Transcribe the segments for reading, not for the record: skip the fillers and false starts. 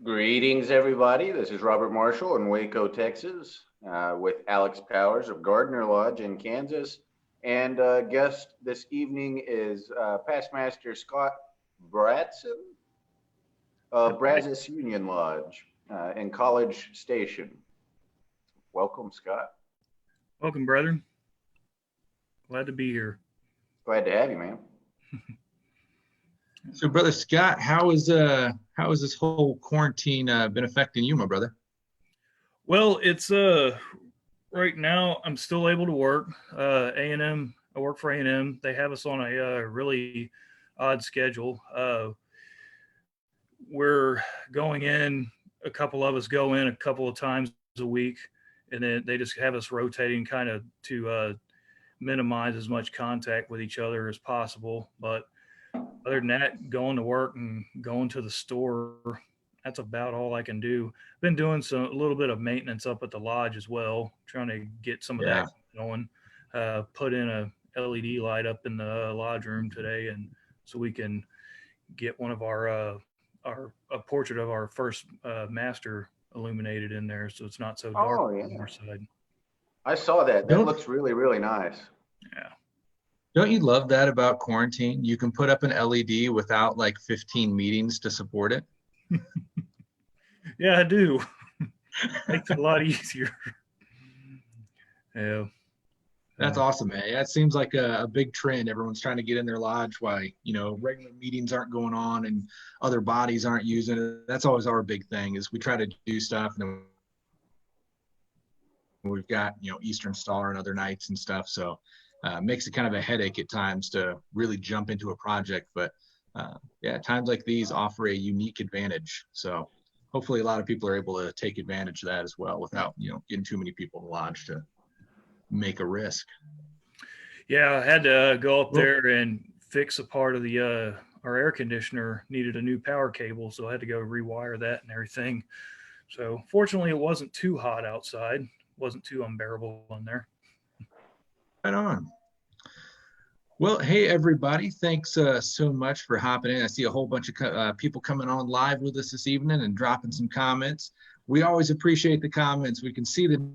Greetings, everybody. This is Robert Marshall in Waco, Texas, with Alex Powers of Gardner Lodge in Kansas. And guest this evening is Past Master Scott Bratson of That's right. Brazos Union Lodge in College Station. Welcome, Scott. Welcome, brethren. Glad to be here. Glad to have you, man. So, brother Scott, how is this whole quarantine been affecting you, my brother? Well, it's right now I'm still able to work. A&M. I work for A&M. They have us on a really odd schedule. We're going in. A couple of us go in a couple of times a week, and then they just have us rotating, kind of to minimize as much contact with each other as possible. But other than that, going to work and going to the store, that's about all I can do. Been doing a little bit of maintenance up at the lodge as well, trying to get some of that Yeah, going. Put in a LED light up in the lodge room today, and so we can get one of our a portrait of our first master illuminated in there, so it's not so dark Oh, on our yeah. side. I saw that. That don't looks really, really nice. Yeah, don't you love that about quarantine? You can put up an LED without like 15 meetings to support it. yeah, I do. Makes it a lot easier. Yeah. That's Uh, awesome, man. Yeah, it seems like a big trend. Everyone's trying to get in their lodge while regular meetings aren't going on and other bodies aren't using it. That's always our big thing is we try to do stuff and then we've got Eastern Star and other nights and stuff. So makes it kind of a headache at times to really jump into a project. But yeah, times like these offer a unique advantage. So hopefully a lot of people are able to take advantage of that as well without getting too many people in the lodge to make a risk. Yeah, I had to go up Well, there and fix a part of the our air conditioner needed a new power cable, so I had to go rewire that and everything. So fortunately, it wasn't too hot outside, wasn't too unbearable in there. right on. Well, hey everybody, thanks so much for hopping in. I see a whole bunch of people coming on live with us this evening and dropping some comments. We always appreciate the comments. We can see the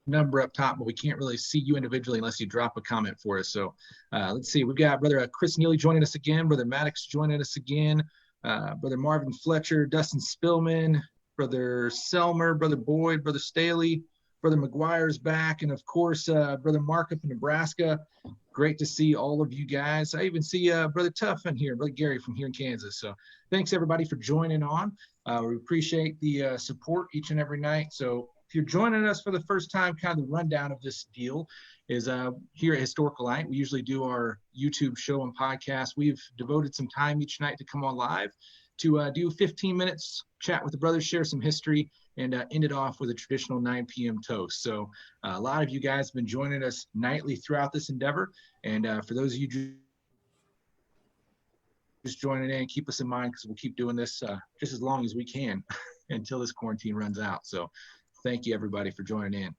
number up top, but we can't really see you individually unless you drop a comment for us. So let's see. We've got brother Chris Neely joining us again, brother Maddox joining us again, brother Marvin Fletcher, Dustin Spillman, brother Selmer, brother Boyd, brother Staley, brother McGuire's back, and of course, brother Mark up in Nebraska. Great to see all of you guys. I even see brother Tuff in here, brother Gary from here in Kansas. So thanks everybody for joining on. We appreciate the support each and every night. So if you're joining us for the first time, kind of the rundown of this deal is here at Historical Light. We usually do our YouTube show and podcast. We've devoted some time each night to come on live to do 15 minutes, chat with the brothers, share some history, and end it off with a traditional 9 p.m. toast. So a lot of you guys have been joining us nightly throughout this endeavor. And for those of you just joining in, keep us in mind because we'll keep doing this just as long as we can until this quarantine runs out. So thank you everybody for joining in.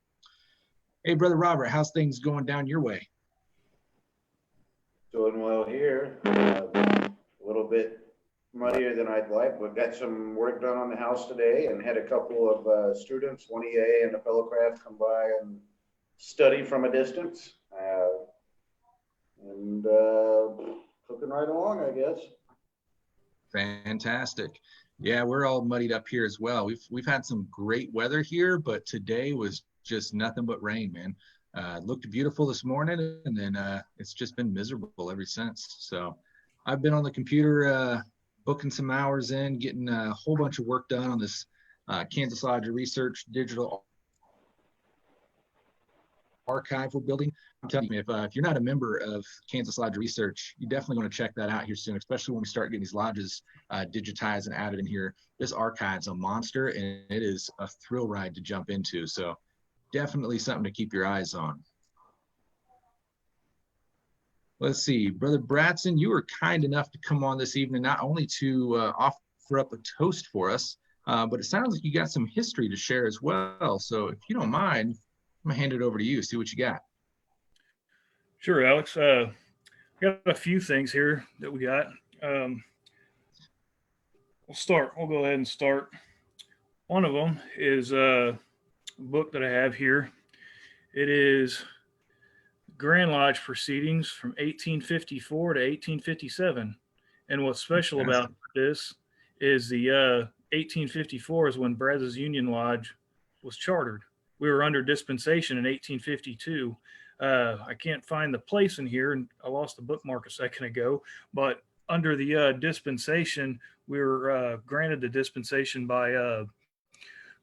Hey, brother Robert, how's things going down your way? Doing well here. A little bit muddier than I'd like, but got some work done on the house today and had a couple of students, one EA and a fellow craft, come by and study from a distance. And cooking right along, I guess. Fantastic. Yeah, we're all muddied up here as well. We've had some great weather here, but today was just nothing but rain, man. Looked beautiful this morning, and then it's just been miserable ever since. So I've been on the computer booking some hours in, getting a whole bunch of work done on this Kansas Lodge Research digital archive we're building. I'm telling you, if you're not a member of Kansas Lodge Research, you definitely want to check that out here soon, especially when we start getting these lodges digitized and added in here. This archive's a monster, and it is a thrill ride to jump into. So definitely something to keep your eyes on. Let's see, Brother Bratson, you were kind enough to come on this evening, not only to offer up a toast for us, but it sounds like you got some history to share as well. So if you don't mind, I'm gonna hand it over to you, see what you got. Sure, Alex. We got a few things here that we got. Um, We'll go ahead and start. One of them is a book that I have here. It is Grand Lodge Proceedings from 1854 to 1857. And what's special about this is the 1854 is when Brazos Union Lodge was chartered. We were under dispensation in 1852. I can't find the place in here, and I lost the bookmark a second ago. But under the dispensation, we were granted the dispensation by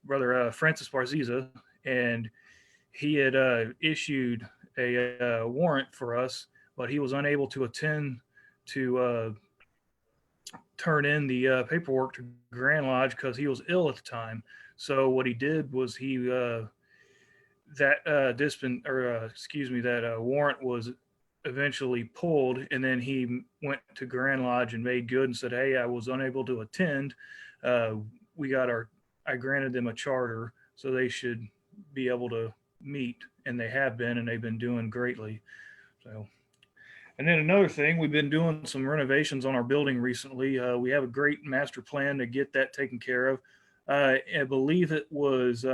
Brother Francis Barziza, and he had issued a warrant for us, but he was unable to attend to turn in the paperwork to Grand Lodge because he was ill at the time. So what he did was that warrant was eventually pulled, and then he went to Grand Lodge and made good and said, "Hey, I was unable to attend. I granted them a charter, so they should be able to meet," and they have been, and they've been doing greatly. So, and then another thing, we've been doing some renovations on our building recently. We have a great master plan to get that taken care of. I believe it was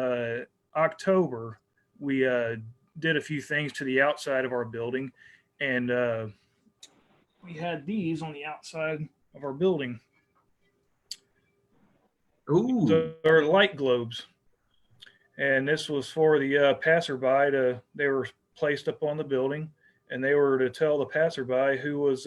October. We did a few things to the outside of our building, and we had these on the outside of our building. Ooh. They're light globes. And this was for the passerby they were placed up on the building, and they were to tell the passerby who was,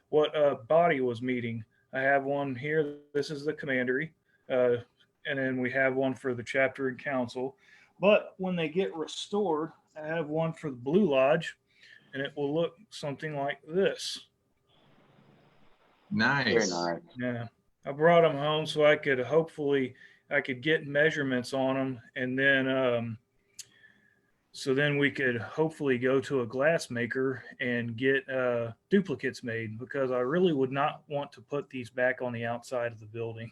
what body was meeting. I have one here. This is the commandery. And then we have one for the chapter and council. But when they get restored, I have one for the Blue Lodge, and it will look something like this. Nice. Very nice. Yeah. I brought them home so I could get measurements on them, and then so then we could hopefully go to a glass maker and get duplicates made, because I really would not want to put these back on the outside of the building.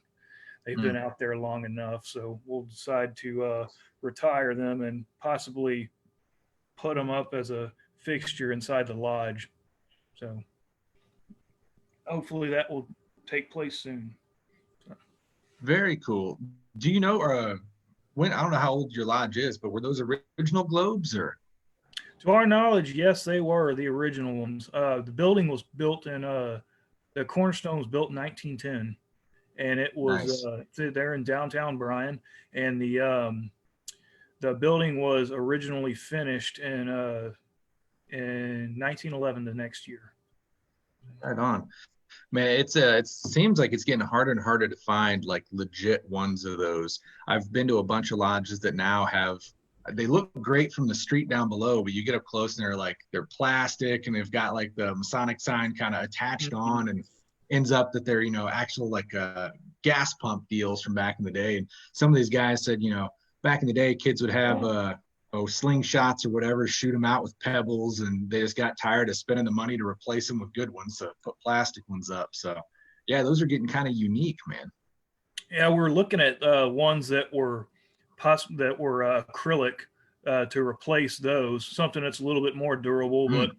They've been out there long enough, so we'll decide to retire them and possibly put them up as a fixture inside the lodge. So hopefully that will take place soon. Very cool. Do you know, when, I don't know how old your lodge is, but were those original globes, or? To our knowledge, yes, they were the original ones. The building was built the cornerstone was built in 1910, and it was Nice. there in downtown Bryan, and the building was originally finished in 1911, the next year. Right on. Man, it seems like it's getting harder and harder to find like legit ones of those. I've been to a bunch of lodges that now they look great from the street down below, but you get up close and they're plastic, and they've got like the Masonic sign kind of attached on, and ends up that they're, actual like gas pump deals from back in the day. And some of these guys said, back in the day, kids would have slingshots or whatever, shoot them out with pebbles, and they just got tired of spending the money to replace them with good ones, so put plastic ones up. So yeah, those are getting kind of unique, man. Yeah, we're looking at ones that were acrylic to replace those, something that's a little bit more durable. But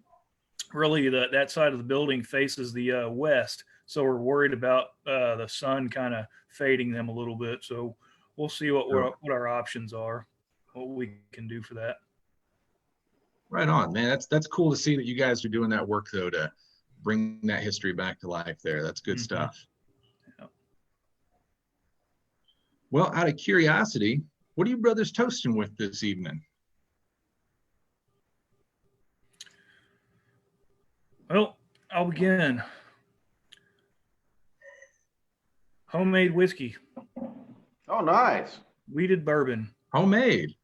really that side of the building faces the west, so we're worried about the sun kind of fading them a little bit. So we'll see what our options are, what we can do for that. Right on, man. That's cool to see that you guys are doing that work, though, to bring that history back to life there. That's good stuff. Yeah. Well, out of curiosity, what are you brothers toasting with this evening? Well, I'll begin. Homemade whiskey. Oh, nice. Wheated bourbon. Homemade.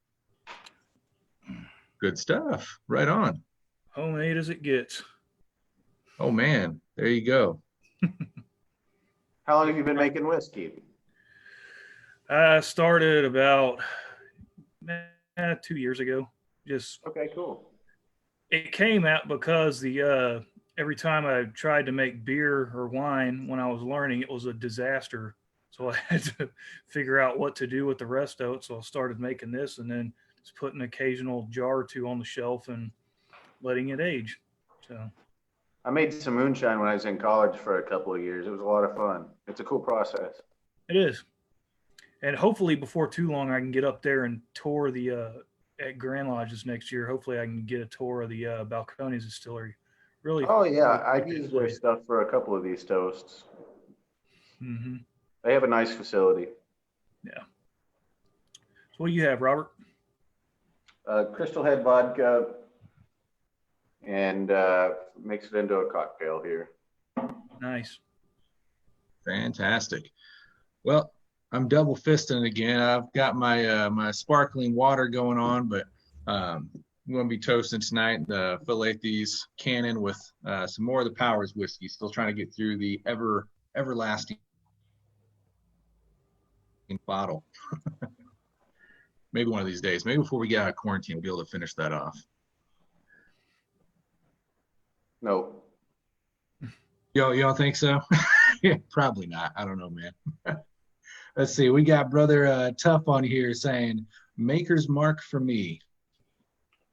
Good stuff. Right on. Homemade as it gets. Oh, man. There you go. How long have you been making whiskey? I started about 2 years ago. Okay, cool. It came out because every time I tried to make beer or wine when I was learning, it was a disaster. So I had to figure out what to do with the rest of it. So I started making this, and then just putting an occasional jar or two on the shelf and letting it age. So I made some moonshine when I was in college for a couple of years. It was a lot of fun. It's a cool process. It is. And hopefully before too long, I can get up there and tour the at Grand Lodges next year. Hopefully, I can get a tour of the Balcones Distillery. Really, Oh yeah, really I've like that used their place. stuff for a couple of these toasts. Hmm. They have a nice facility. Yeah. So what do you have, Robert? Crystal Head vodka, and mix it into a cocktail here. Nice. Fantastic. Well, I'm double fisting again. I've got my my sparkling water going on, but I'm going to be toasting tonight the Philalethes Cannon with some more of the Powers whiskey. Still trying to get through the everlasting bottle. Maybe one of these days. Maybe before we get out of quarantine, we'll be able to finish that off. No, You don't think so? Yeah, probably not. I don't know, man. Let's see. We got brother Tough on here saying Maker's Mark for me.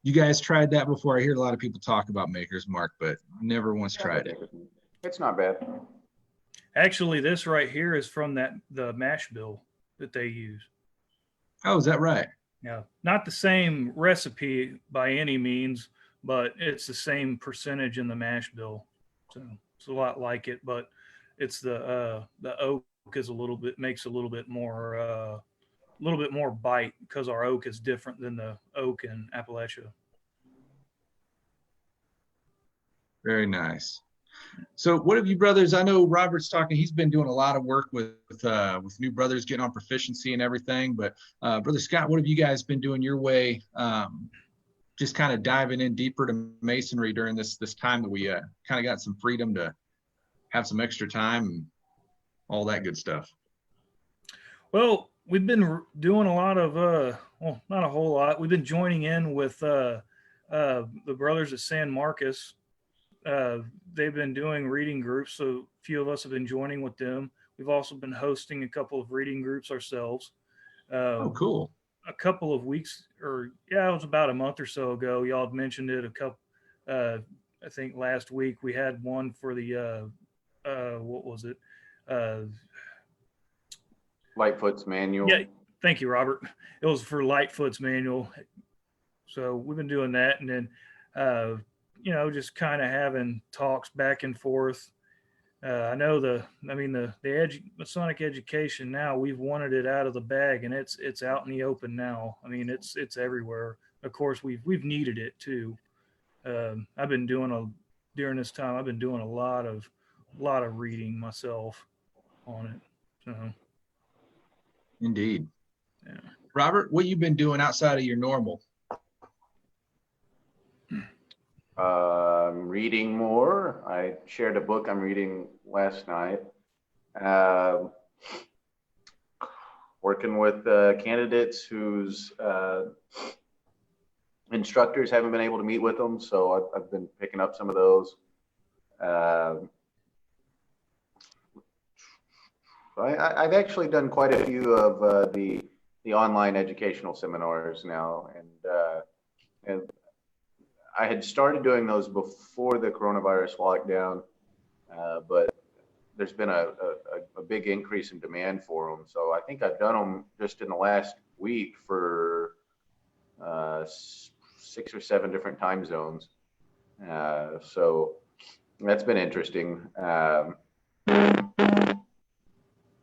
You guys tried that before? I hear a lot of people talk about Maker's Mark, but never once tried it. it's not bad. Actually, this right here is from the mash bill that they use. Oh, is that right? Now, not the same recipe by any means, but it's the same percentage in the mash bill. So it's a lot like it, but it's the oak is makes a little bit more bite because our oak is different than the oak in Appalachia. Very nice. So what have you brothers, I know Robert's talking, he's been doing a lot of work with New Brothers, getting on proficiency and everything, but Brother Scott, what have you guys been doing your way, just kind of diving in deeper to masonry during this time that we kind of got some freedom to have some extra time and all that good stuff? Well, we've been doing a lot of well, not a whole lot. We've been joining in with the brothers at San Marcos. They've been doing reading groups, so a few of us have been joining with them. We've also been hosting a couple of reading groups ourselves. Oh, cool. A couple of weeks, it was about a month or so ago. Y'all had mentioned it a couple. I think last week we had one for the what was it? Lightfoot's manual. Yeah, thank you, Robert. It was for Lightfoot's manual. So we've been doing that, and then just kind of having talks back and forth. I know the Masonic education now, we've wanted it out of the bag, and it's out in the open now. I mean, it's everywhere. Of course, we've needed it too. During this time, I've been doing a lot of reading myself on it. So, Indeed. yeah. Robert, what you been doing outside of your normal? Reading more. I shared a book I'm reading last night. Working with candidates whose instructors haven't been able to meet with them, so I've been picking up some of those. I've actually done quite a few of the online educational seminars now, and I had started doing those before the coronavirus lockdown, but there's been a big increase in demand for them. So I think I've done them just in the last week for 6 or 7 different time zones. So that's been interesting.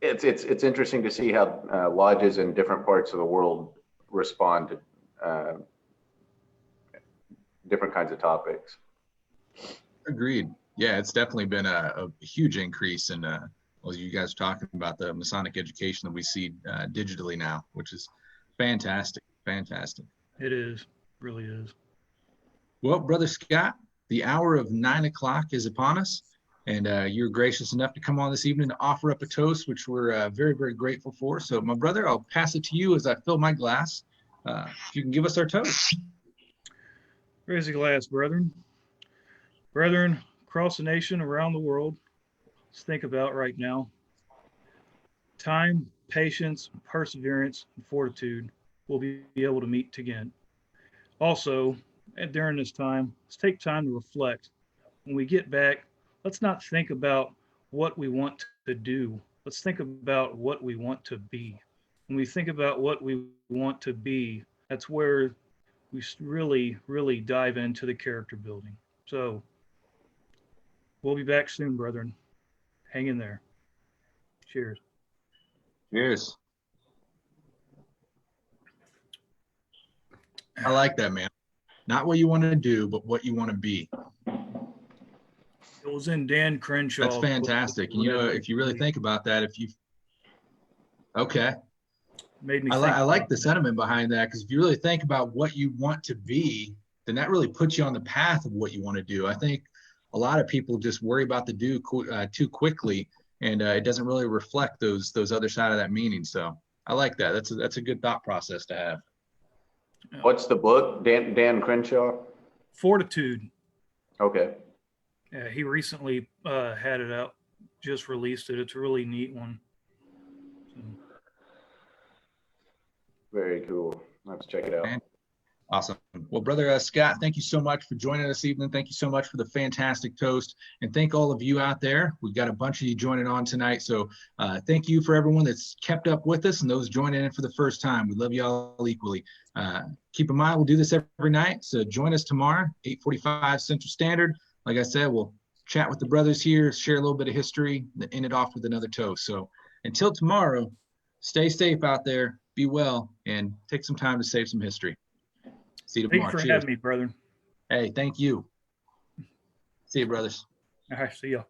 It's interesting to see how lodges in different parts of the world respond to different kinds of topics. Agreed. Yeah, it's definitely been a huge increase in, well, you guys are talking about the Masonic education that we see digitally now, which is fantastic. Fantastic. It is, really is. Well, Brother Scott, the hour of 9 o'clock is upon us, and you're gracious enough to come on this evening to offer up a toast, which we're very, very grateful for. So, my brother, I'll pass it to you as I fill my glass. If you can give us our toast. Raise a glass, brethren. Brethren, across the nation, around the world, let's think about right now. Time, patience, perseverance, and fortitude will be able to meet again. Also, during this time, let's take time to reflect. When we get back, let's not think about what we want to do. let's think about what we want to be. When we think about what we want to be, that's where we really, really dive into the character building. So we'll be back soon, brethren. Hang in there. Cheers. Cheers. I like that, man. Not what you want to do, but what you want to be. It was in Dan Crenshaw. That's fantastic. And, you know, if you really think about that, okay. Made me I like the sentiment behind that, because if you really think about what you want to be, then that really puts you on the path of what you want to do. I think a lot of people just worry about the do too quickly, and it doesn't really reflect those other side of that meaning. So I like that. That's a good thought process to have. What's the book? Dan Crenshaw? Fortitude. Okay. Yeah, he recently had it out, just released it. It's a really neat one. So. Very cool. Let's check it out. Awesome. Well, Brother Scott, thank you so much for joining us this evening. Thank you so much for the fantastic toast. And thank all of you out there. We've got a bunch of you joining on tonight. So thank you for everyone that's kept up with us and those joining in for the first time. We love you all equally. Keep in mind, we'll do this every night. So join us tomorrow, 8:45 Central Standard. Like I said, we'll chat with the brothers here, share a little bit of history, then end it off with another toast. So until tomorrow, stay safe out there, be well, and take some time to save some history. See you tomorrow. Thanks for having me, brother. Hey, thank you. See you, brothers. All right, see y'all.